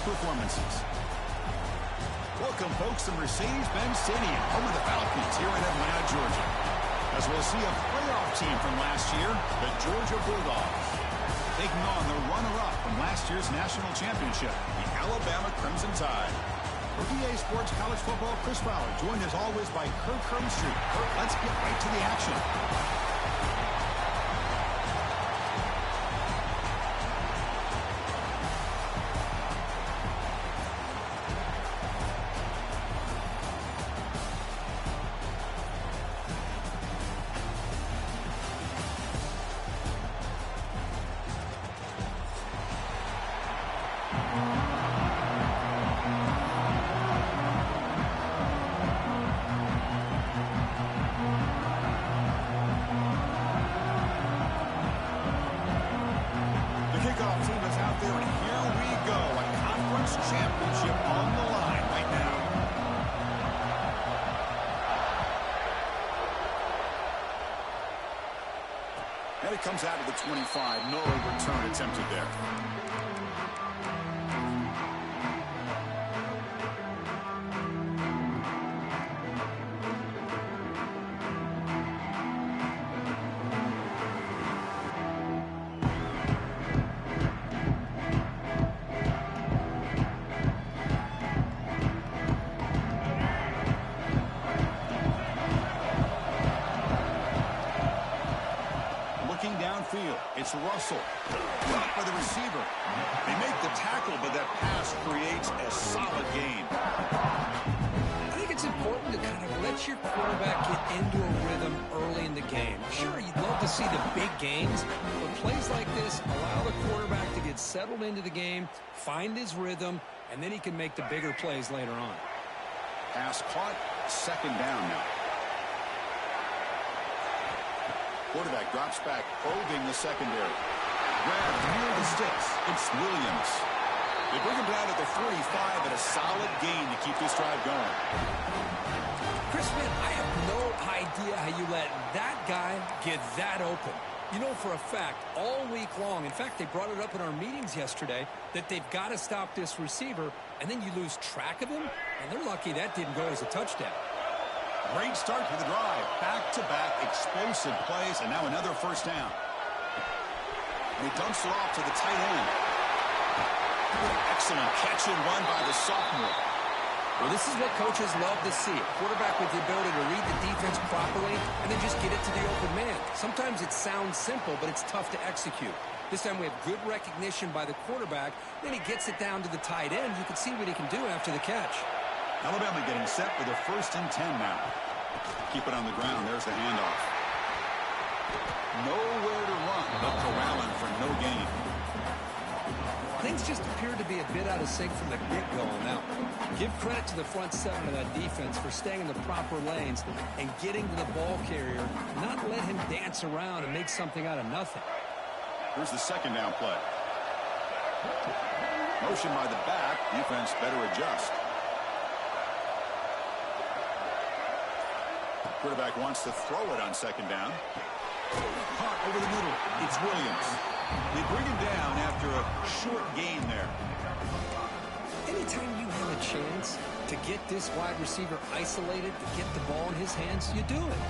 performances. Welcome, folks, to Mercedes-Benz Stadium, home of the Falcons here in Atlanta, Georgia. As we'll see a playoff team from last year, the Georgia Bulldogs, taking on the runner-up from last year's national championship, the Alabama Crimson Tide. For EA Sports College Football, Chris Fowler, joined as always by Kirk Herbstreit. Kirk, let's get right to the action. Championship on the line right now. And it comes out of the 25. No return attempted there. It's Russell, blocked by the receiver. They make the tackle, but that pass creates a solid gain. I think it's important to kind of let your quarterback get into a rhythm early in the game. Sure, you'd love to see the big gains, but plays like this allow the quarterback to get settled into the game, find his rhythm, and then he can make the bigger plays later on. Pass caught, second down now. Quarterback drops back, probing the secondary. Grab near the sticks. It's Williams. They bring him down at the 45, and a solid gain to keep this drive going. Chris, man, I have no idea how you let that guy get that open. You know for a fact, all week long, in fact, they brought it up in our meetings yesterday, that they've got to stop this receiver, and then you lose track of him, and they're lucky that didn't go as a touchdown. Great start to the drive. Back-to-back explosive plays, and now another first down. And he dumps it off to the tight end. Excellent catch and run by the sophomore. Well, this is what coaches love to see. A quarterback with the ability to read the defense properly and then just get it to the open man. Sometimes it sounds simple, but it's tough to execute. This time we have good recognition by the quarterback. Then he gets it down to the tight end. You can see what he can do after the catch. Alabama getting set for the 1st and 10 now. Keep it on the ground. There's the handoff. Nowhere to run, but corralling for no gain. Things just appear to be a bit out of sync from the get-go on that one. Give credit to the front seven of that defense for staying in the proper lanes and getting to the ball carrier, not let him dance around and make something out of nothing. Here's the second down play. Motion by the back. Defense better adjust. Quarterback wants to throw it on second down. Caught over the middle. It's Williams. They bring him down after a short gain there. Anytime you have a chance to get this wide receiver isolated, to get the ball in his hands, you do it.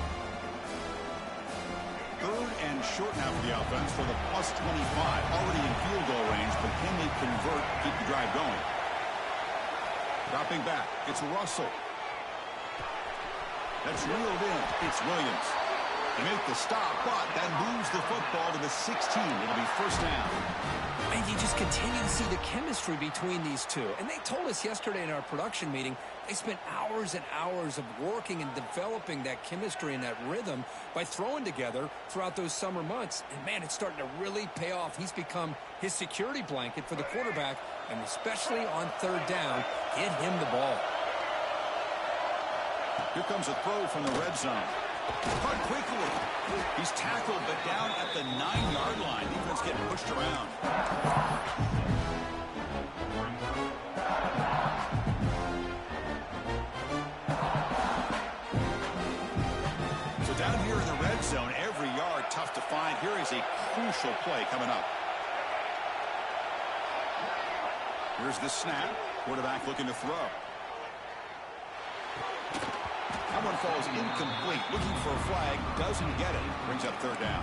3rd and short now for the offense for the +25. Already in field goal range, but can they convert, keep the drive going? Dropping back. It's Russell. That's reeled in. It's Williams. They make the stop, but that moves the football to the 16. It'll be first down. And you just continue to see the chemistry between these two. And they told us yesterday in our production meeting, they spent hours and hours of working and developing that chemistry and that rhythm by throwing together throughout those summer months. And, man, it's starting to really pay off. He's become his security blanket for the quarterback, and especially on 3rd down, get him the ball. Here comes a throw from the red zone. Caught quickly. He's tackled, but down at the 9-yard line. Defense getting pushed around. So down here in the red zone, every yard tough to find. Here is a crucial play coming up. Here's the snap. Quarterback looking to throw. That one falls incomplete. Looking for a flag. Doesn't get it. Brings up third down.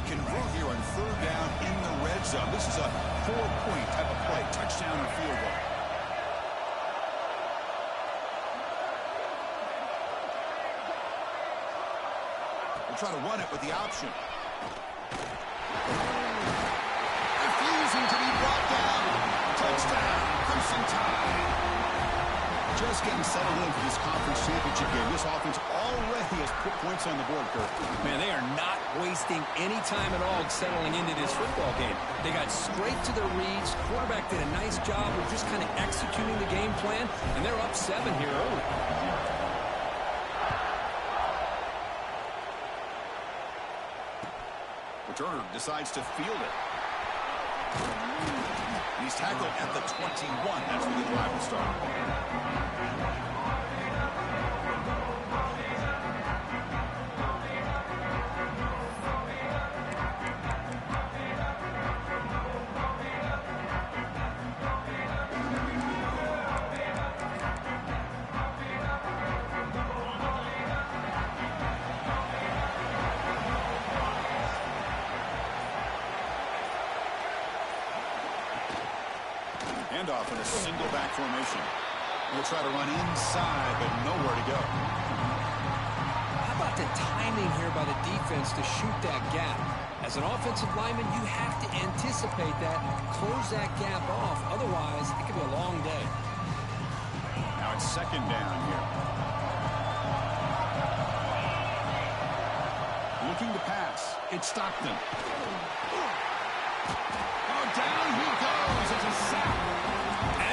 Convert here on third down in the red zone. This is a 4-point type of play. Touchdown or field goal. We'll try to run it with the option. Refusing to be brought down. Touchdown. Crimson Tide. Just getting settled in for this conference championship game. This offense already has put points on the board, Kirk. Man, they are not wasting any time at all settling into this football game. They got straight to their reads. Quarterback did a nice job of just kind of executing the game plan, and they're up 7 here early. Returner decides to field it. He's tackled at the 21. That's where the drive will start. Handoff in a single back formation. We'll try to run inside, but nowhere to go. How about the timing here by the defense to shoot that gap? As an offensive lineman, you have to anticipate that, close that gap off. Otherwise, it could be a long day. Now it's second down here. Looking to pass. It's Stockton. Oh, down he goes. It's a sack.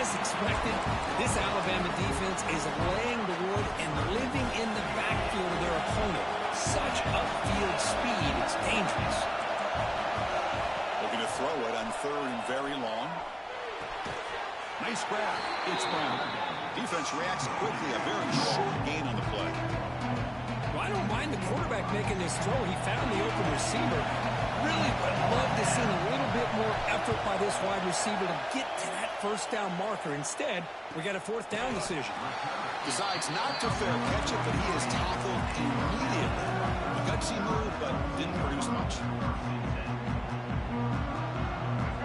As expected, this Alabama defense is laying the wood and living in the backfield of their opponent. Such upfield speed, it's dangerous. Looking to throw it on third and very long. Nice grab. It's Brown. Defense reacts quickly. A very short gain on the play. Well, I don't mind the quarterback making this throw. He found the open receiver. Really would love to see a little bit more effort by this wide receiver to get to that first down marker. Instead, we got a fourth down decision. Decides not to fair catch it, but he is tackled immediately. A gutsy move, but didn't produce much.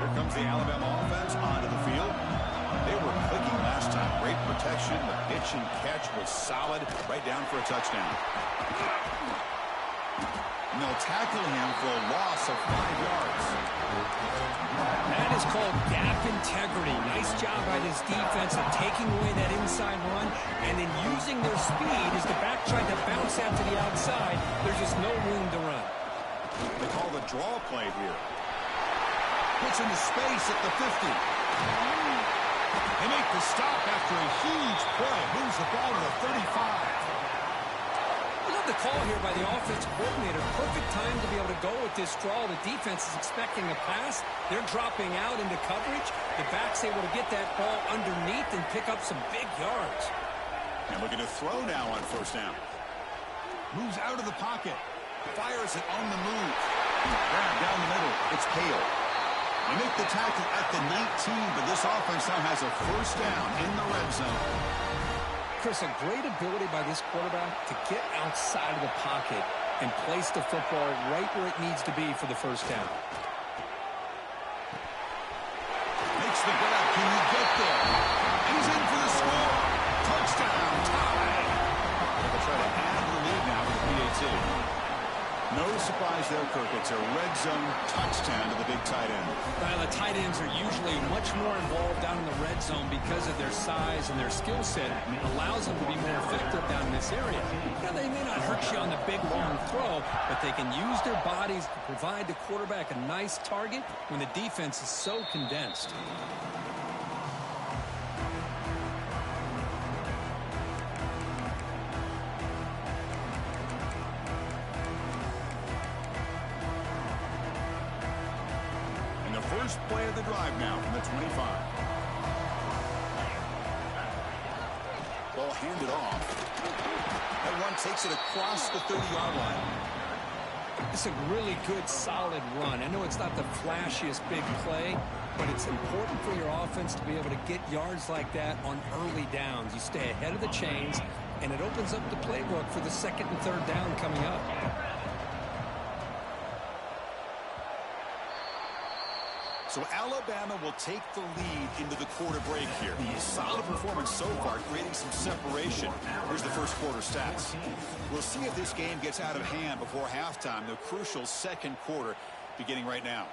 Here comes the Alabama offense onto the field. They were clicking last time. Great protection. The pitch and catch was solid. Right down for a touchdown. And they'll tackle him for a loss of 5 yards. That is called gap integrity. Nice job by this defense of taking away that inside run and then using their speed as the back tried to bounce out to the outside. There's just no room to run. They call the draw play here. Puts into space at the 50. They make the stop after a huge play. Moves the ball to the 35. I love the call here by the offensive coordinator. Perfect time to be able to go with this draw. The defense is expecting a pass. They're dropping out into coverage. The back's able to get that ball underneath and pick up some big yards. And looking to throw now on first down. Moves out of the pocket. Fires it on the move. Grab down the middle. It's Hale. They make the tackle at the 19, but this offense now has a first down in the red zone. Chris, a great ability by this quarterback to get outside of the pocket and place the football right where it needs to be for the first down. Makes the grab. Can he get there? He's in for the score. Touchdown. Tie. They'll try to add the lead now with the PAT. No surprise there, Kirk. It's a red zone touchdown to the big tight end. Well, the tight ends are usually much more involved down in the red zone because of their size and their skill set. It allows them to be more effective down in this area. Now, they may not hurt you on the big, long throw, but they can use their bodies to provide the quarterback a nice target when the defense is so condensed. First play of the drive now from the 25. ball handed off. That run takes it across the 30-yard line. It's a really good, solid run. I know it's not the flashiest big play, but it's important for your offense to be able to get yards like that on early downs. You stay ahead of the chains, and it opens up the playbook for the second and third down coming up. So Alabama will take the lead into the quarter break here. A solid performance so far, creating some separation. Here's the first quarter stats. We'll see if this game gets out of hand before halftime, the crucial second quarter beginning right now.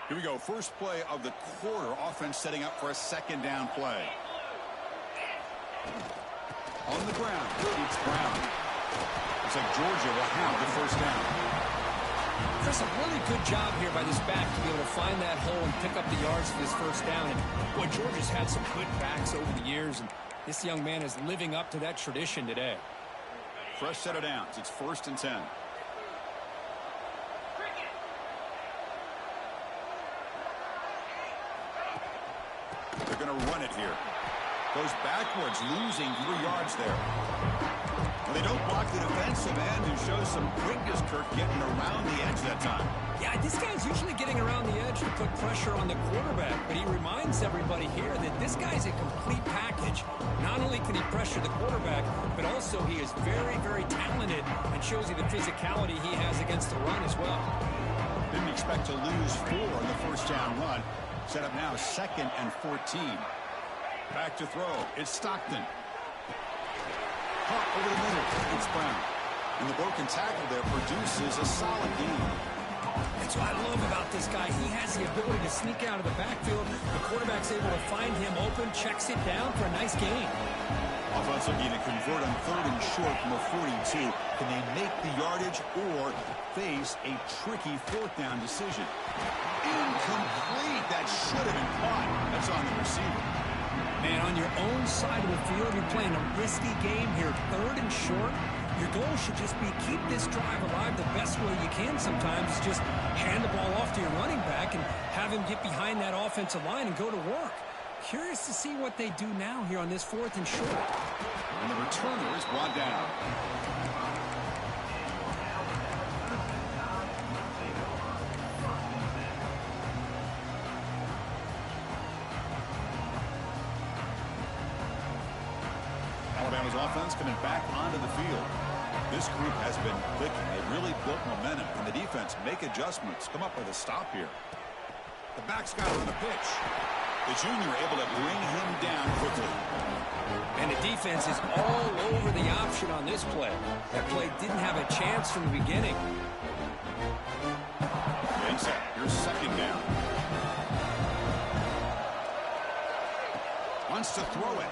Here we go. First play of the quarter. Offense setting up for a second down play. On the ground. It's Brown. Looks like Georgia will have the first down. Chris, a really good job here by this back to be able to find that hole and pick up the yards for this first down. And boy, Georgia's had some good backs over the years, and this young man is living up to that tradition today. Fresh set of downs. It's 1st and 10. They're going to run it here. Goes backwards, losing 3 yards there. Well, they don't block the defensive end and show some quickness, Kirk, getting around the edge that time. Yeah, this guy's usually getting around the edge to put pressure on the quarterback, but he reminds everybody here that this guy's a complete package. Not only can he pressure the quarterback, but also he is very, very talented and shows you the physicality he has against the run as well. Didn't expect to lose 4 on the first down run. Set up now 2nd and 14. Back to throw. It's Stockton. Caught over the middle. It's Brown. And the broken tackle there produces a solid game. That's what I love about this guy. He has the ability to sneak out of the backfield. The quarterback's able to find him open, checks it down for a nice gain. Offense looking to convert on 3rd and short from a 42. Can they make the yardage or face a tricky 4th down decision? Incomplete. That should have been caught. That's on the receiver. Man, on your own side of the field, you're playing a risky game here. 3rd and short. Your goal should just be keep this drive alive the best way you can sometimes. Just hand the ball off to your running back and have him get behind that offensive line and go to work. Curious to see what they do now here on this 4th and short. And the returner is brought down. Alabama's offense coming back onto the field. This group has been clicking. They really built momentum. And the defense make adjustments. Come up with a stop here. The back's got it on the pitch. The junior able to bring him down quickly. And the defense is all over the option on this play. That play didn't have a chance from the beginning. Getting set. Here's 2nd down. Wants to throw it.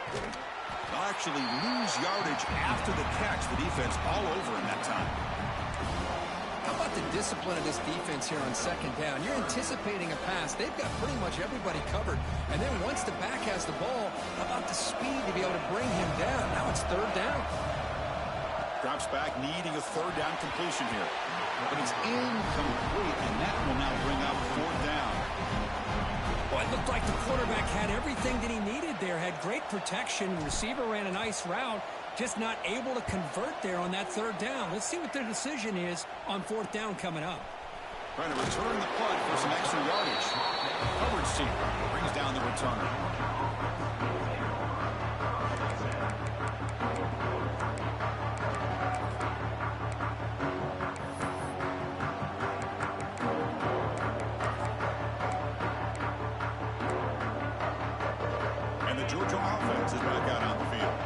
They'll actually lose yardage after the catch. The defense all over him that time. How about the discipline of this defense here on 2nd down? You're anticipating a pass. They've got pretty much everybody covered. And then once the back has the ball, how about the speed to be able to bring him down? Now it's 3rd down. Drops back, needing a 3rd down completion here. But it's incomplete, and that will now bring up 4th down. Well, it looked like the quarterback had everything that he needed there. Had great protection. Receiver ran a nice route. Just not able to convert there on that 3rd down. Let's see what their decision is on 4th down coming up. Trying to return the punt for some extra yardage. Coverage team brings down the returner. And the Georgia offense is back out on the field.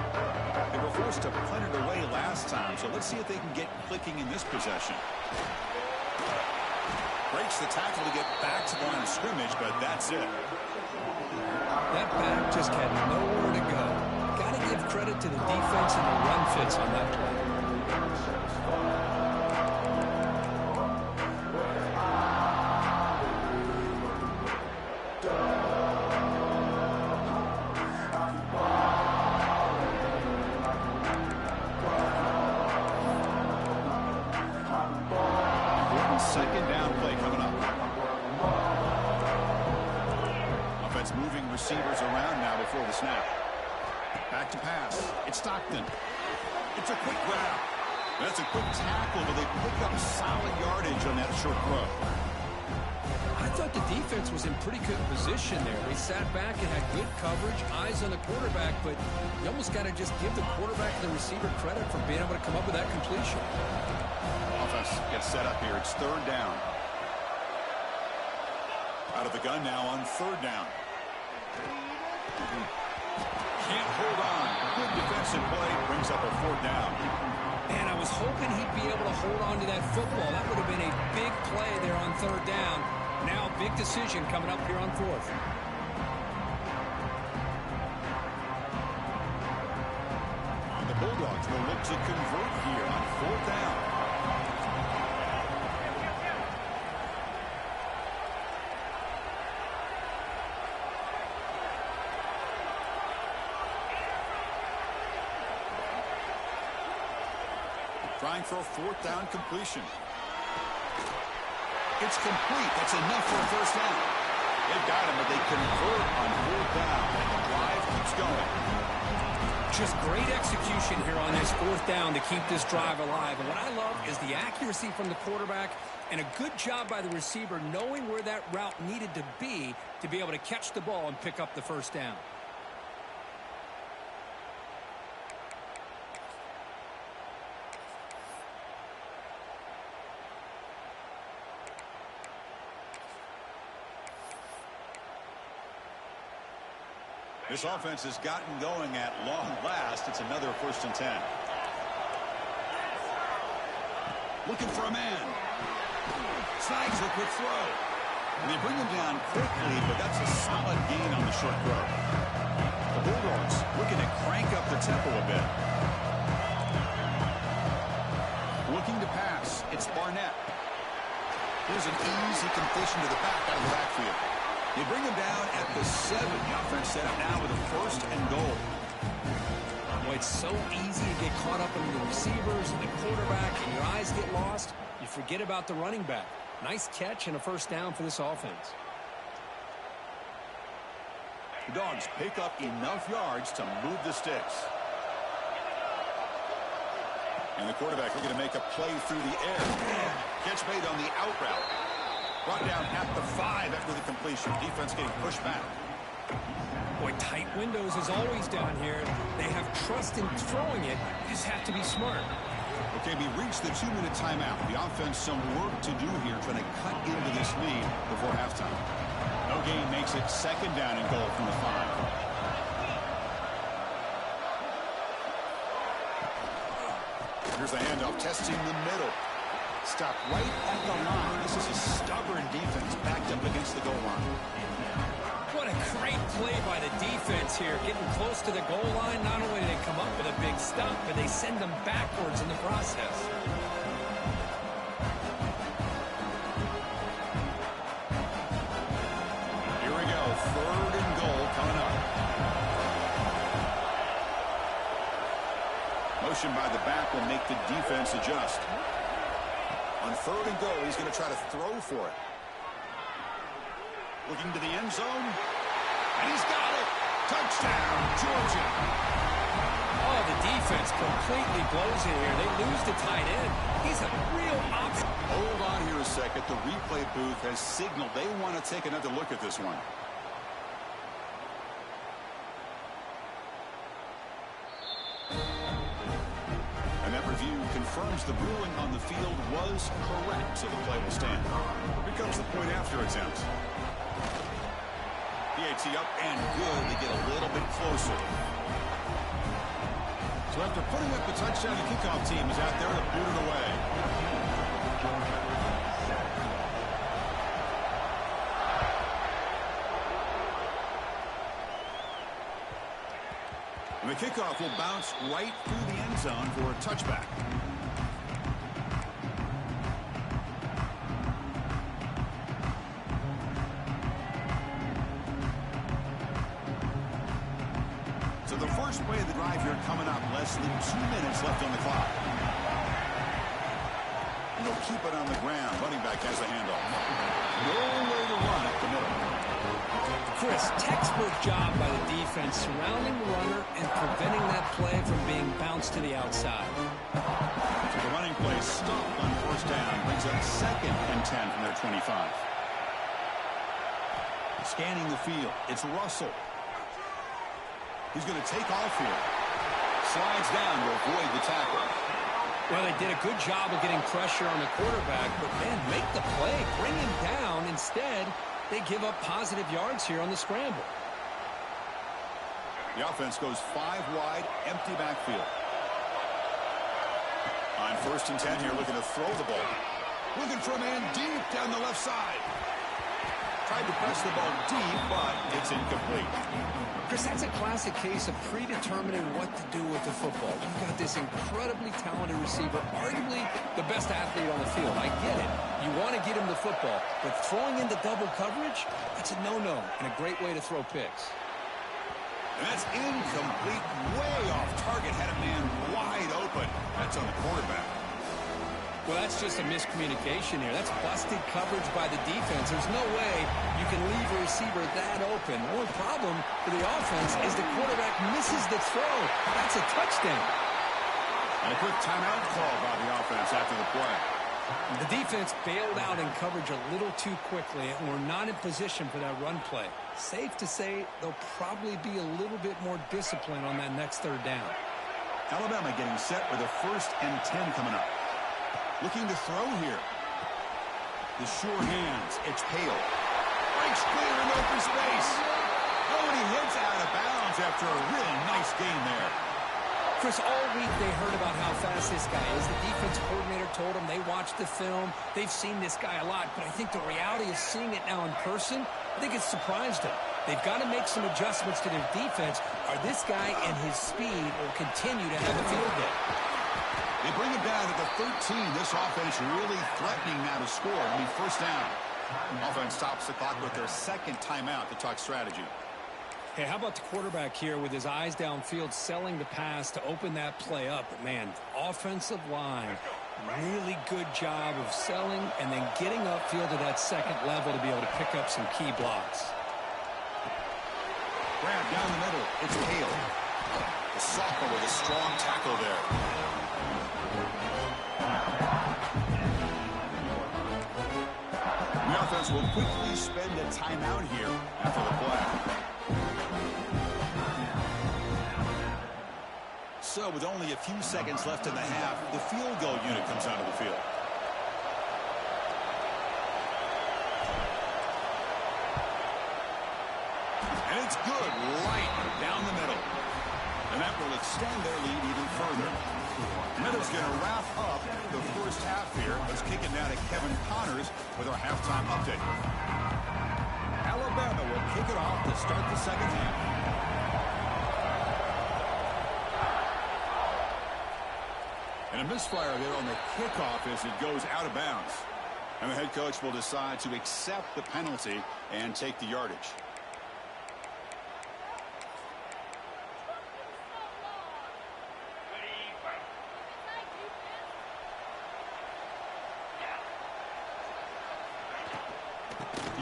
They were forced to punt it away last time, so let's see if they can get clicking in this possession. Breaks the tackle to get back to the line of scrimmage, but that's it. That back just had nowhere to go. Got to give credit to the defense and the run fits on that play. receivers around now before the snap. Back to pass. It's Stockton. It's a quick grab. That's a quick tackle, but they pick up solid yardage on that short throw. I thought the defense was in pretty good position there. They sat back and had good coverage, eyes on the quarterback, but you almost got to just give the quarterback and the receiver credit for being able to come up with that completion. Offense gets set up here. It's third down. Out of the gun now on third down. Can't hold on. Good defensive play. Brings up a fourth down. And I was hoping he'd be able to hold on to that football. That would have been a big play there on third down. Now, big decision coming up here on fourth. The Bulldogs will look to convert here on fourth down. Trying for a fourth down completion. It's complete. That's enough for a first down. They've got him, but they convert on fourth down, and the drive keeps going. Just great execution here on this fourth down to keep this drive alive. And what I love is the accuracy from the quarterback and a good job by the receiver knowing where that route needed to be able to catch the ball and pick up the first down. This offense has gotten going at long last. It's another 1st and 10. Looking for a man. Snags a quick throw. And they bring him down quickly, but that's a solid gain on the short throw. The Bulldogs looking to crank up the tempo a bit. Looking to pass. It's Barnett. Here's an easy completion to the back out of the backfield. They bring him down at the 7. The offense set up now with a 1st and goal. Boy, it's so easy to get caught up in the receivers and the quarterback, and your eyes get lost. You forget about the running back. Nice catch and a first down for this offense. The Dogs pick up enough yards to move the sticks. And the quarterback looking to make a play through the air. Catch made on the out route. Brought down at the 5 after the completion. Defense getting pushed back. Boy, tight windows as always down here. They have trust in throwing it. You just have to be smart. Okay, we reached the 2-minute timeout. The offense some work to do here trying to cut into this lead before halftime. No gain makes it 2nd down and goal from the 5. Here's the handoff, testing the middle. Stop right at the line. This is a stubborn defense backed up against the goal line. What a great play by the defense here. Getting close to the goal line, not only do they come up with a big stop, but they send them backwards in the process. Here we go. 3rd and goal coming up. Motion by the back will make the defense adjust. On 3rd and goal, he's going to try to throw for it. Looking to the end zone. And he's got it. Touchdown, Georgia. Oh, the defense completely blows it here. They lose the tight end. He's a real option. Hold on here a second. The replay booth has signaled they want to take another look at this one. Confirms the ruling on the field was correct, so the play will stand. Here comes the point after attempt. PAT up and good. They get a little bit closer. So after putting up the touchdown, the kickoff team is out there to boot it away. And the kickoff will bounce right through the end zone for a touchback. So the first play of the drive here coming up, less than 2 minutes left on the clock. And they'll keep it on the ground. Running back has a handoff. No way to run up the middle. Chris, textbook job by the defense surrounding the runner and preventing that play from being bounced to the outside. So the running play stopped on first down. Brings up 2nd and 10 from their 25. Scanning the field. It's Russell. He's going to take off here. Slides down to avoid the tackle. Well, they did a good job of getting pressure on the quarterback, but, man, make the play. Bring him down. Instead, they give up positive yards here on the scramble. The offense goes 5 wide, empty backfield. On 1st and 10 here, looking to throw the ball. Looking for a man deep down the left side. Tried to press the ball deep, but it's incomplete. Chris, that's a classic case of predetermining what to do with the football. You've got this incredibly talented receiver, arguably the best athlete on the field. I get it. You want to get him the football, but throwing into double coverage, that's a no-no and a great way to throw picks. And that's incomplete, way off target. Had a man wide open. That's on the quarterback. Well, that's just a miscommunication here. That's busted coverage by the defense. There's no way you can leave a receiver that open. The only problem for the offense is the quarterback misses the throw. That's a touchdown. And a quick timeout call by the offense after the play. The defense bailed out in coverage a little too quickly, and we're not in position for that run play. Safe to say they'll probably be a little bit more disciplined on that next 3rd down. Alabama getting set with a 1st and 10 coming up. Looking to throw here. The sure hands. It's Hale. Breaks clear in open space. Oh, and he hits out of bounds after a really nice game there. Chris, all week they heard about how fast this guy is. The defense coordinator told them they watched the film. They've seen this guy a lot, but I think the reality is seeing it now in person, I think it's surprised them. They've got to make some adjustments to their defense, or this guy and his speed will continue to have a field day. They bring it down at the 13. This offense really threatening now to score. It'll be 1st down. Offense stops the clock with their 2nd timeout to talk strategy. Hey, how about the quarterback here with his eyes downfield, selling the pass to open that play up? But, man, offensive line, really good job of selling and then getting upfield to that 2nd level to be able to pick up some key blocks. Grab down the middle. It's Hale. The sophomore with a strong tackle there. The offense will quickly spend a timeout here after the play. So with only a few seconds left in the half, the field goal unit comes onto the field. And it's good right down the middle. And that will extend their lead even further. Meadows going to wrap up the 1st half here. Let's kick it now to Kevin Connors with our halftime update. Alabama will kick it off to start the 2nd half. And a misfire there on the kickoff as it goes out of bounds. And the head coach will decide to accept the penalty and take the yardage.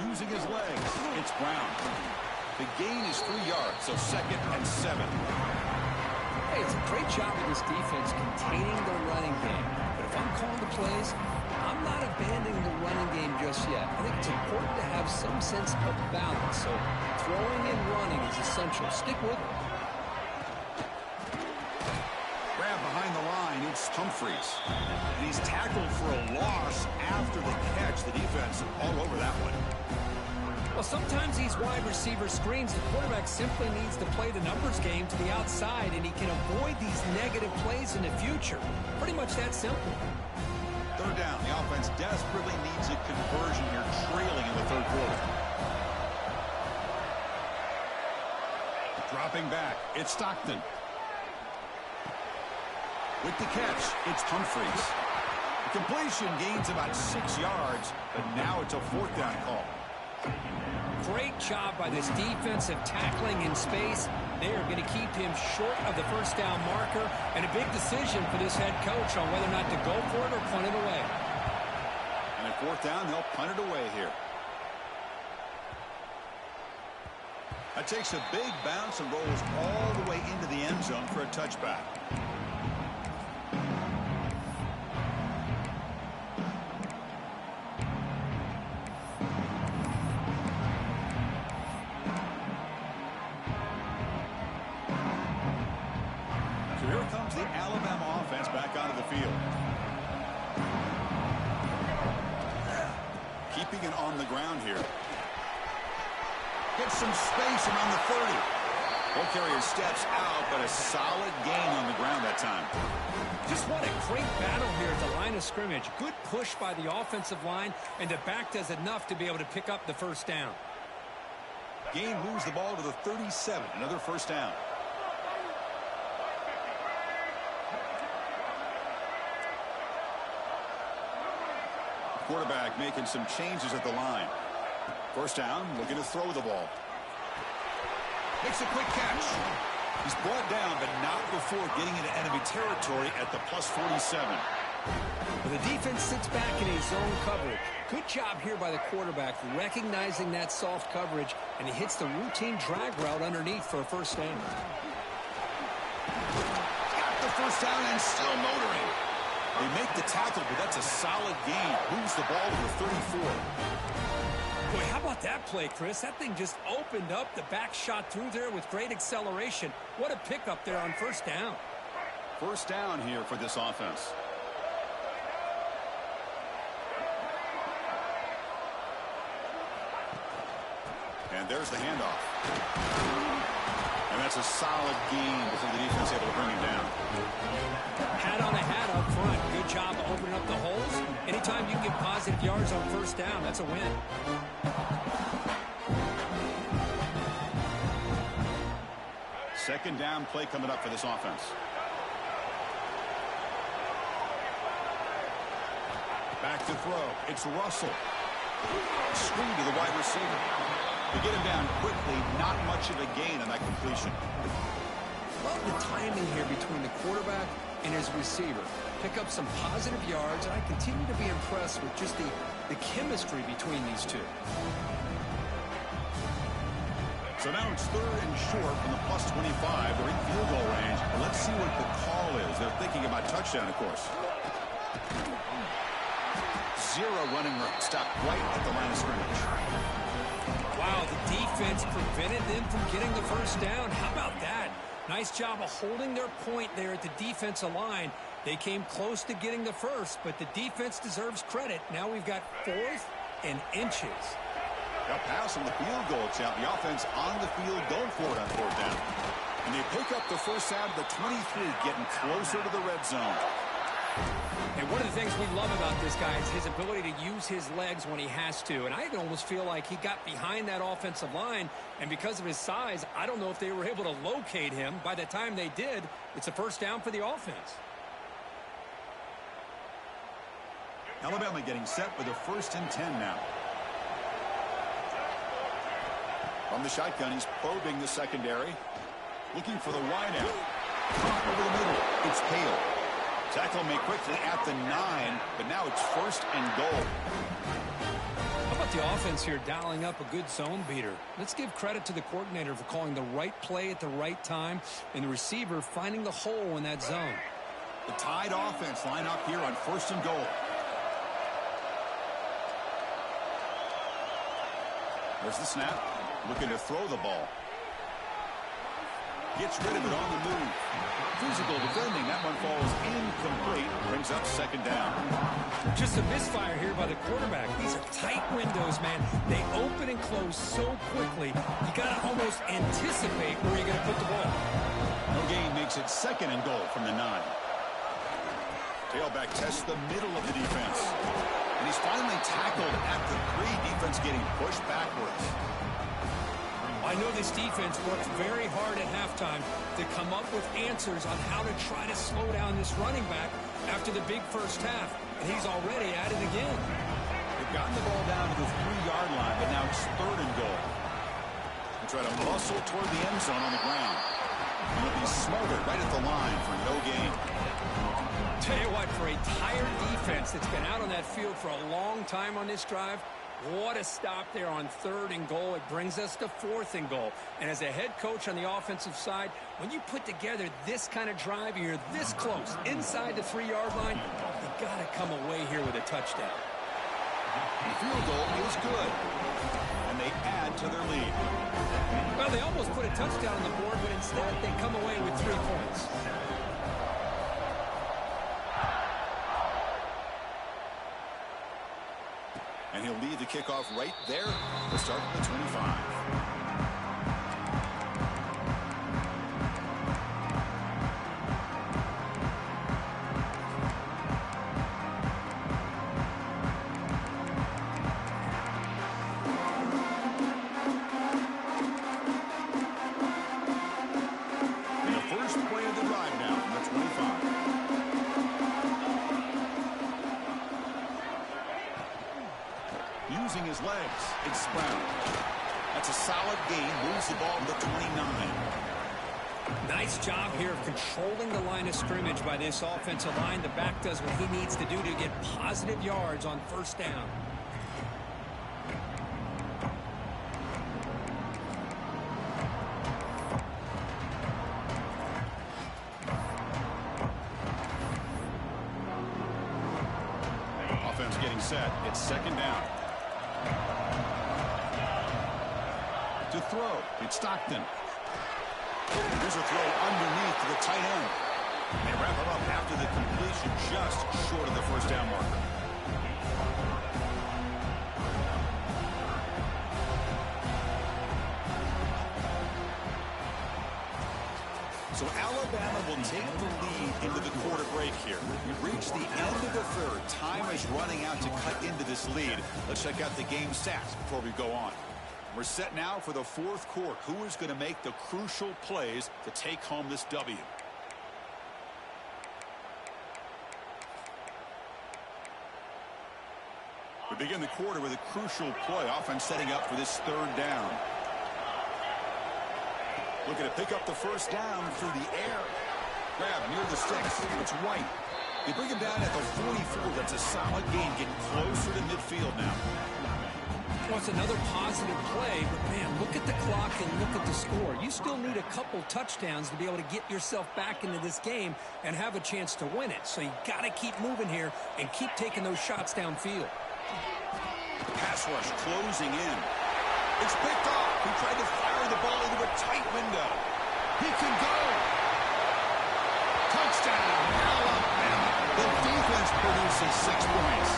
Using his legs, it's Brown. The gain is 3 yards, so 2nd and 7. Hey, it's a great job of this defense containing their running game. But if I'm calling the plays, I'm not abandoning the running game just yet. I think it's important to have some sense of balance. So throwing and running is essential. Stick with it. Grab behind the line, it's Humphreys. And he's tackled for a loss after the catch. The defense all over that one. Well, sometimes these wide receiver screens, the quarterback simply needs to play the numbers game to the outside, and he can avoid these negative plays in the future. Pretty much that simple. 3rd down. The offense desperately needs a conversion here, trailing in the 3rd quarter. Dropping back, it's Stockton. With the catch, it's Humphreys. The completion gains about 6 yards, but now it's a 4th down call. Great job by this defensive tackling in space. They are going to keep him short of the 1st down marker, and a big decision for this head coach on whether or not to go for it or punt it away. And at 4th down, they'll punt it away here. That takes a big bounce and rolls all the way into the end zone for a touchback. So here comes the Alabama offense back onto the field. Keeping it on the ground here. Gets some space around the 30. Ball carrier steps out, but a solid gain on the ground that time. Just what a great battle here at the line of scrimmage. Good push by the offensive line, and the back does enough to be able to pick up the first down. Gain moves the ball to the 37. Another first down. Quarterback making some changes at the line. First down, looking to throw the ball. Makes a quick catch. He's brought down, but not before getting into enemy territory at the +47. Well, the defense sits back in a zone coverage. Good job here by the quarterback, recognizing that soft coverage, and he hits the routine drag route underneath for a first down. Got the first down and still motoring. They make the tackle, but that's a solid gain. Moves the ball to the 34. Boy, how about that play, Chris? That thing just opened up. The back shot through there with great acceleration. What a pickup there on first down. First down here for this offense. And there's the handoff. And that's a solid gain before the defense able to bring him down. Hat on a hat up front. Good job of opening up the holes. Anytime you can get positive yards on first down, that's a win. Second down play coming up for this offense. Back to throw. It's Russell. Screen to the wide receiver. They get him down quickly. Not much of a gain on that completion. Love the timing here between the quarterback and his receiver. Pick up some positive yards, and I continue to be impressed with just the chemistry between these two. So now it's third and short from the +25. They're in field goal range. Let's see what the call is. They're thinking about touchdown, of course. Zero running room. Stopped right at the line of scrimmage. Wow, the defense prevented them from getting the first down. How about that? Nice job of holding their point there at the defensive line. They came close to getting the first, but the defense deserves credit. Now we've got 4th and inches. A pass on the field goal attempt. The offense on the field going for it on fourth down. And they pick up the first down to the 23, getting closer to the red zone. And one of the things we love about this guy is his ability to use his legs when he has to. And I almost feel like he got behind that offensive line, and because of his size, I don't know if they were able to locate him. By the time they did, it's a first down for the offense. Alabama getting set for the 1st and 10 now. From the shotgun, he's probing the secondary. Looking for the wideout. Caught over the middle. It's Hale. Tackle made quickly at the 9, but now it's 1st and goal. How about the offense here dialing up a good zone beater? Let's give credit to the coordinator for calling the right play at the right time and the receiver finding the hole in that zone. The tied offense line up here on 1st and goal. There's the snap. Looking to throw the ball. Gets rid of it on the move. Physical defending. That one falls incomplete. Brings up 2nd down. Just a misfire here by the quarterback. These are tight windows, man. They open and close so quickly. You got to almost anticipate where you're going to put the ball. No gain makes it 2nd and goal from the 9. Tailback tests the middle of the defense. And he's finally tackled at the 3. Defense getting pushed backwards. I know this defense worked very hard at halftime to come up with answers on how to try to slow down this running back after the big first half. And he's already at it again. They've gotten the ball down to the 3-yard line, but now it's 3rd and goal. They try to muscle toward the end zone on the ground. And he'll be smothered right at the line for no gain. Tell you what, for a tired defense that's been out on that field for a long time on this drive, What a stop there on 3rd and goal. It brings us to 4th and goal. And as a head coach on the offensive side, when you put together this kind of drive, you're this close, inside the 3-yard line, you got to come away here with a touchdown. The field goal is good, and they add to their lead. Well, they almost put a touchdown on the board, but instead they come away with 3 points. And he'll lead the kickoff right there to start the 25. And the first play of the drive now from the 25. Using his legs, it's Brown. That's a solid gain, moves the ball to the 29. Nice job here of controlling the line of scrimmage by this offensive line. The back does what he needs to do to get positive yards on 1st down. Offense getting set. It's 2nd down. To throw, it's Stockton. Here's a throw underneath to the tight end. They wrap it up after the completion, just short of the 1st down marker. So Alabama will take the lead into the quarter break here. We've reached the end of the 3rd. Time is running out to cut into this lead. Let's check out the game stats before we go on. We're set now for the 4th quarter. Who is going to make the crucial plays to take home this W? We begin the quarter with a crucial play. Offense setting up for this 3rd down. Looking to pick up the 1st down through the air. Grab near the sticks. It's White. They bring him down at the 44. That's a solid gain. Getting closer to midfield now. Well, it's another positive play, but man, look at the clock and look at the score. You still need a couple touchdowns to be able to get yourself back into this game and have a chance to win it. So you got to keep moving here and keep taking those shots downfield. Pass rush closing in. It's picked off. He tried to fire the ball into a tight window. He can go. Touchdown, Alabama. The defense produces 6 points.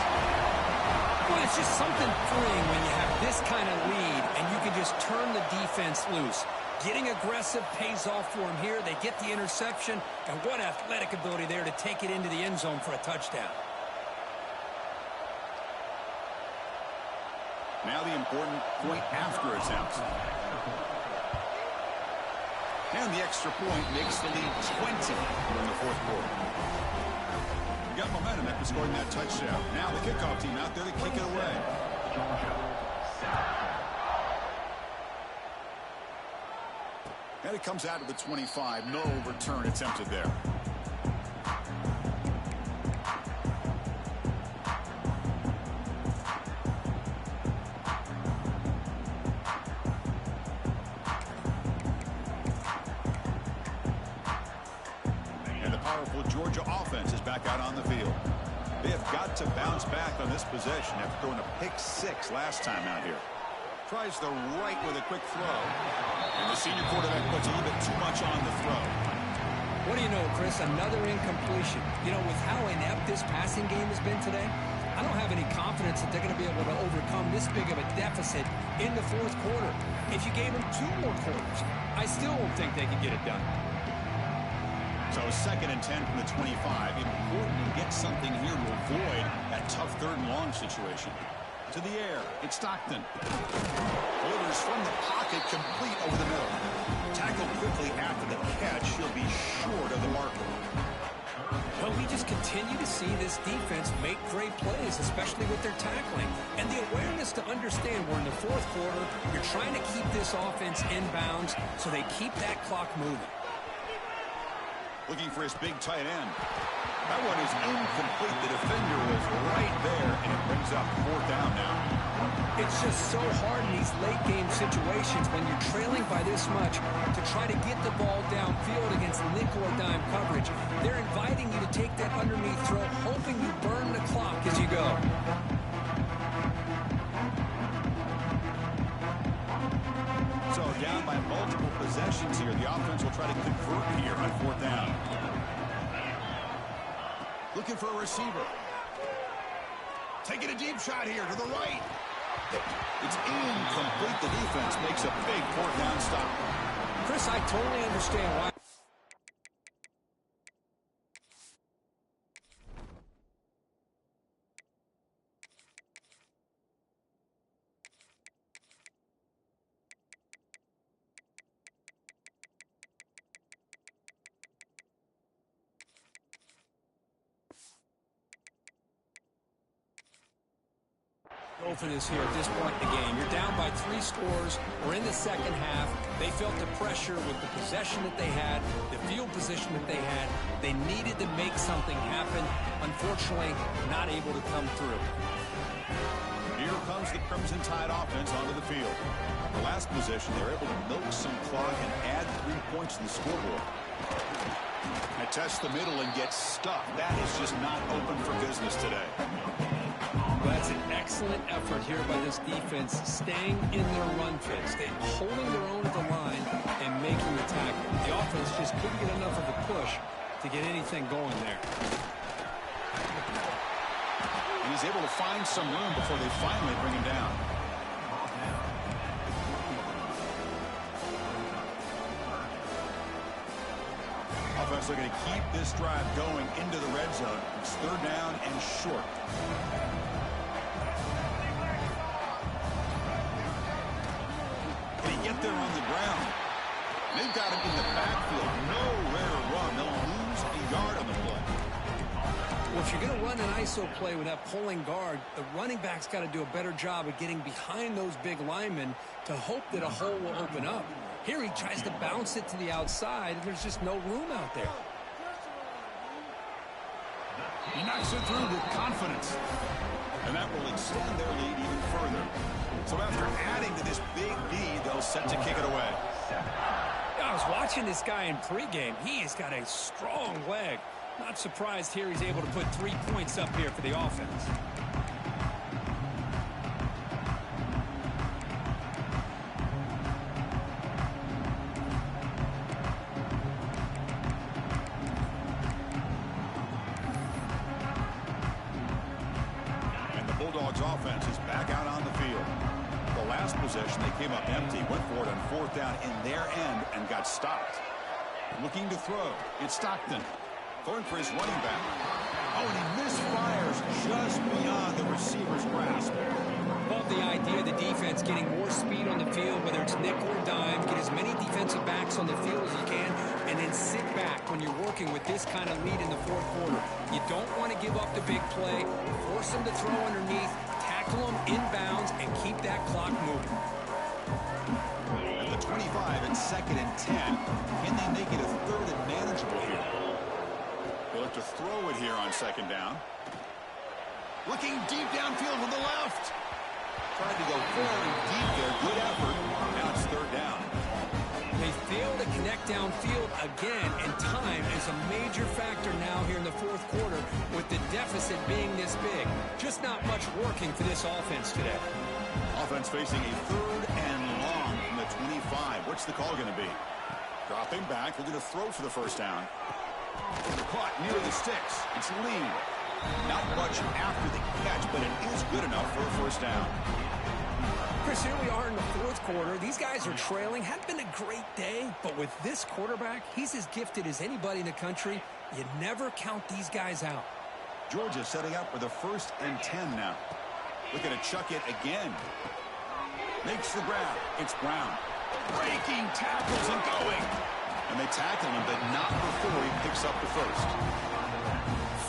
Well, it's just something freeing when you have this kind of lead and you can just turn the defense loose. Getting aggressive pays off for him here. They get the interception, and what athletic ability there to take it into the end zone for a touchdown. Now the important point after attempt. And the extra point makes the lead 20 in the 4th quarter. You got momentum after scoring that touchdown. Now the kickoff team out there to kick it away. And it comes out to the 25. No return attempted there. Georgia offense is back out on the field. They have got to bounce back on this possession after throwing a pick-6 last time out here. Tries the right with a quick throw. And the senior quarterback puts a little bit too much on the throw. What do you know, Chris? Another incompletion. You know, with how inept this passing game has been today, I don't have any confidence that they're going to be able to overcome this big of a deficit in the 4th quarter. If you gave them 2 more quarters, I still don't think they could get it done. So 2nd and 10 from the 25. Important to get something here to avoid that tough 3rd and long situation. To the air, it's Stockton. Delivers from the pocket, complete over the middle. Tackled quickly after the catch. He'll be short of the marker. Well, we just continue to see this defense make great plays, especially with their tackling. And the awareness to understand we're in the 4th quarter, you're trying to keep this offense in bounds so they keep that clock moving. Looking for his big tight end. That one is incomplete. The defender was right there, and it brings up 4th down now. It's just so hard in these late-game situations when you're trailing by this much to try to get the ball downfield against nickel or dime coverage. They're inviting you to take that underneath throw, hoping you burn the clock as you go. So down by multiple possessions here. The offense will try to convert here on 4th down. Looking for a receiver. Taking a deep shot here to the right. It's incomplete. The defense makes a big 4th down stop. Chris, I totally understand why. Go for this here at this point in the game. You're down by 3 scores. We're in the second half. They felt the pressure with the possession that they had, the field position that they had. They needed to make something happen. Unfortunately, not able to come through. Here comes the Crimson Tide offense onto the field. The last possession, they were able to milk some clock and add 3 points to the scoreboard. I test the middle and get stuck. That is just not open for business today. Well, that's an excellent effort here by this defense, staying in their run fix. They're holding their own at the line and making the tackle. The offense just couldn't get enough of a push to get anything going there. And he's able to find some room before they finally bring him down. Offense looking to keep this drive going into the red zone. It's 3rd down and short. Get there on the ground. They've got him in the backfield. Nowhere to run. They'll lose a yard on the play. Well, if you're going to run an ISO play with that pulling guard, the running back's got to do a better job of getting behind those big linemen to hope that a hole will open up. Here he tries to bounce it to the outside, and there's just no room out there. He knocks it through with confidence. And that will extend their lead even further. So after adding to this big lead, they'll set to kick it away. I was watching this guy in pregame. He has got a strong leg. Not surprised here he's able to put 3 points up here for the offense. Offense is back out on the field. The last possession, they came up empty, went for it on 4th down in their end and got stopped. Looking to throw. It's Stockton. Throwing for his running back. Oh, and he misfires just beyond the receiver's grasp. Love the idea of the defense getting more speed on the field, whether it's nickel or dime, get as many defensive backs on the field as you can, and then sit back when you're working with this kind of lead in the 4th quarter. You don't want to give up the big play, force them to throw underneath, tackle them inbounds, and keep that clock moving. At the 25 and 2nd and 10, can they make it a 3rd and manageable here? They'll have to throw it here on 2nd down. Looking deep downfield with the left. Tried to go very deep there. Good effort. Now it's 3rd down. They fail to connect downfield again, and time is a major factor now here in the 4th quarter with the deficit being this big. Just not much working for this offense today. Offense facing a 3rd and long from the 25. What's the call going to be? Dropping back. We're going to throw for the 1st down. Caught near the sticks. It's lean. Not much after the catch, but it is good enough for a 1st down. Chris, here we are in the 4th quarter. These guys are trailing. Hadn't been a great day, but with this quarterback, he's as gifted as anybody in the country. You never count these guys out. Georgia setting up for the 1st and 10 now. Looking to chuck it again. Makes the grab. It's Brown. Breaking tackles and going. And they tackle him, but not before he picks up the 1st.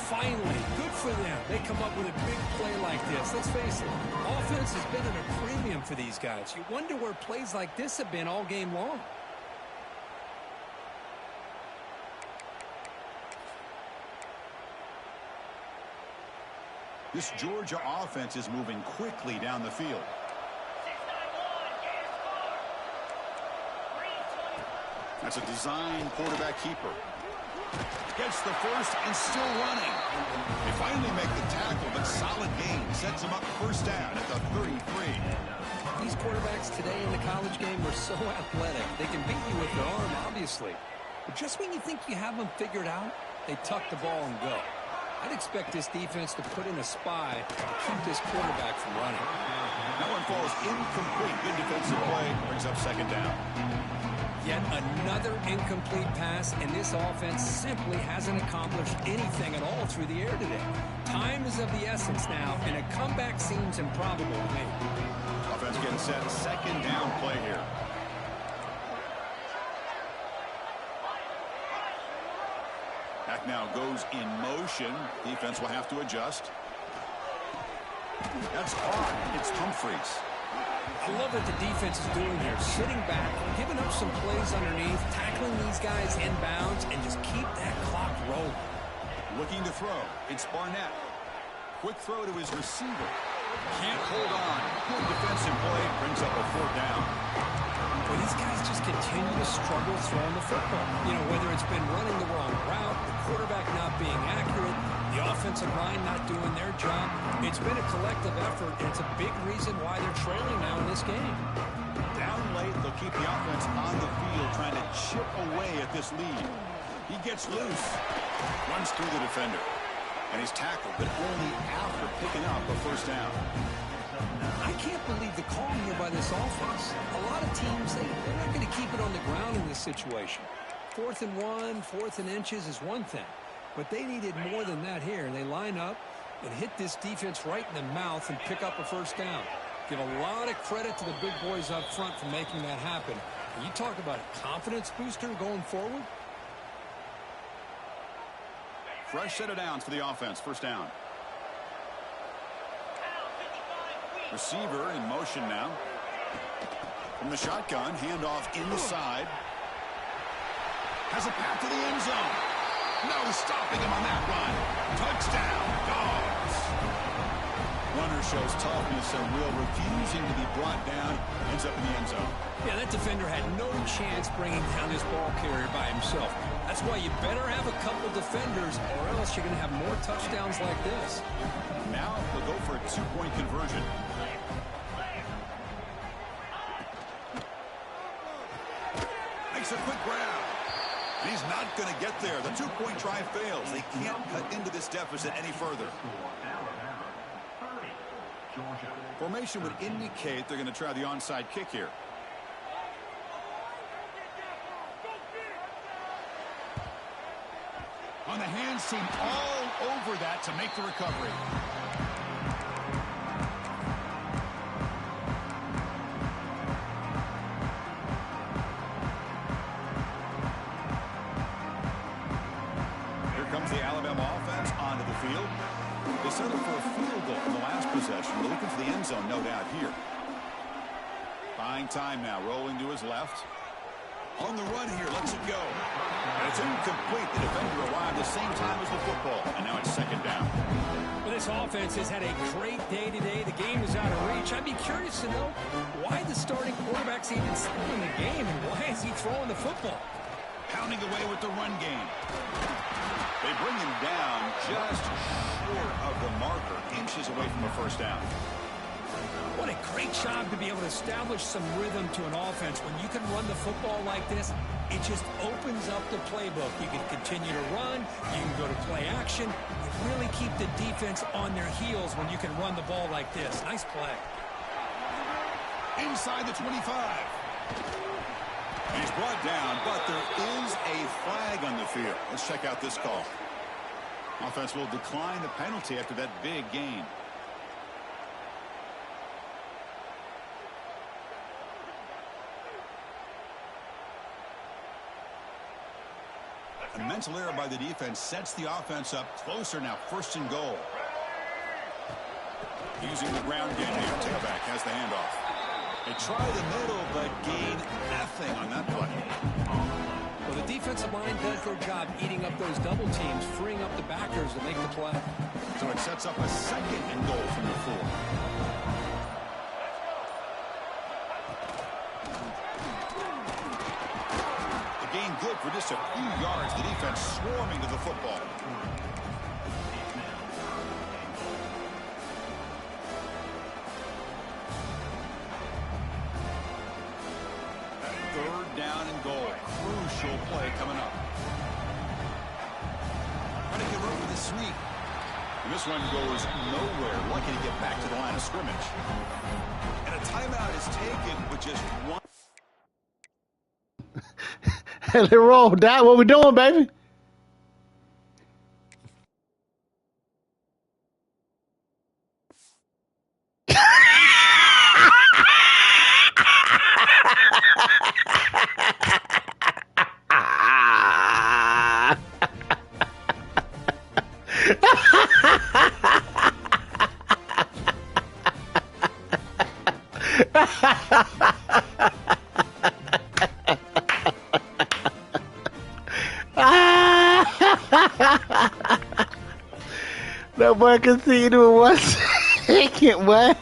Finally, good for them. They come up with a big play like this. Let's face it, offense has been at a premium for these guys. You wonder where plays like this have been all game long. This Georgia offense is moving quickly down the field. That's a design quarterback keeper. Gets the first and still running. They finally make the tackle, but solid gain sets him up first down at the 33. These quarterbacks today in the college game are so athletic. They can beat you with their arm, obviously. But just when you think you have them figured out, they tuck the ball and go. I'd expect this defense to put in a spy to keep this quarterback from running. That one falls incomplete. Good defensive play. Brings up second down. Yet another incomplete pass, and this offense simply hasn't accomplished anything at all through the air today. Time is of the essence now, and a comeback seems improbable to me. Offense getting set. Second down play here. Back now goes in motion. Defense will have to adjust. That's caught. It's Humphreys. I love what the defense is doing here. Sitting back, giving up some plays underneath, tackling these guys inbounds, and just keep that clock rolling. Looking to throw. It's Barnett. Quick throw to his receiver. Can't hold on. Good defensive play. Brings up a fourth down. Well, these guys just continue to struggle throwing the football. You know, whether it's been running the wrong route, the quarterback not being accurate, the offensive line not doing their job. It's been a collective effort, and it's a big reason why they're trailing now in this game. Down late, they'll keep the offense on the field, trying to chip away at this lead. He gets loose, runs through the defender, and he's tackled, but only after picking up a first down. I can't believe the call here by this offense. A lot of teams, they're not going to keep it on the ground in this situation. 4th and 1, 4th and inches is one thing. But they needed more than that here. They line up and hit this defense right in the mouth and pick up a first down. Give a lot of credit to the big boys up front for making that happen. And you talk about a confidence booster going forward. Fresh set of downs for the offense. First down. Receiver in motion now. From the shotgun, handoff inside. Has a path to the end zone. No stopping him on that run. Touchdown, Dogs. Runner shows toughness and will, refusing to be brought down. Ends up in the end zone. Yeah, that defender had no chance bringing down this ball carrier by himself. That's why you better have a couple defenders, or else you're going to have more touchdowns like this. Now they'll go for a two-point conversion. Makes a quick grab. He's not going to get there. The two-point try fails. They can't cut into this deficit any further. Formation would indicate they're going to try the onside kick here. On the hands team all over that to make the recovery. The Alabama offense onto the field. They settled for a field goal in the last possession. They're looking for the end zone, no doubt, here. Buying time now, rolling to his left. On the run here, lets it go. And it's incomplete. The defender arrived the same time as the football. And now it's second down. Well, this offense has had a great day today. The game is out of reach. I'd be curious to know why the starting quarterback's even still in the game, and why is he throwing the football? Pounding away with the run game. They bring him down just short of the marker, inches away from a first down. What a great job to be able to establish some rhythm to an offense. When you can run the football like this, it just opens up the playbook. You can continue to run. You can go to play action. You really keep the defense on their heels when you can run the ball like this. Nice play. Inside the 25. He's brought down, but there is a flag on the field. Let's check out this call. Offense will decline the penalty after that big gain. A mental error by the defense sets the offense up closer now. First and goal. Using the ground game here. Tailback has the handoff. They try the middle, but gain nothing on that play. Well, the defense defensive line does their job eating up those double teams, freeing up the backers to make the play. So it sets up a 2nd and goal from the 4. The gain good for just a few yards. The defense swarming to the football. Third down and goal. Crucial play coming up. Trying to get room for the sweep. And this one goes nowhere. Lucky to get back to the line of scrimmage. And a timeout is taken with just one. Let's roll, Dad. What we doing, baby? That boy can see you in 1 second, boy.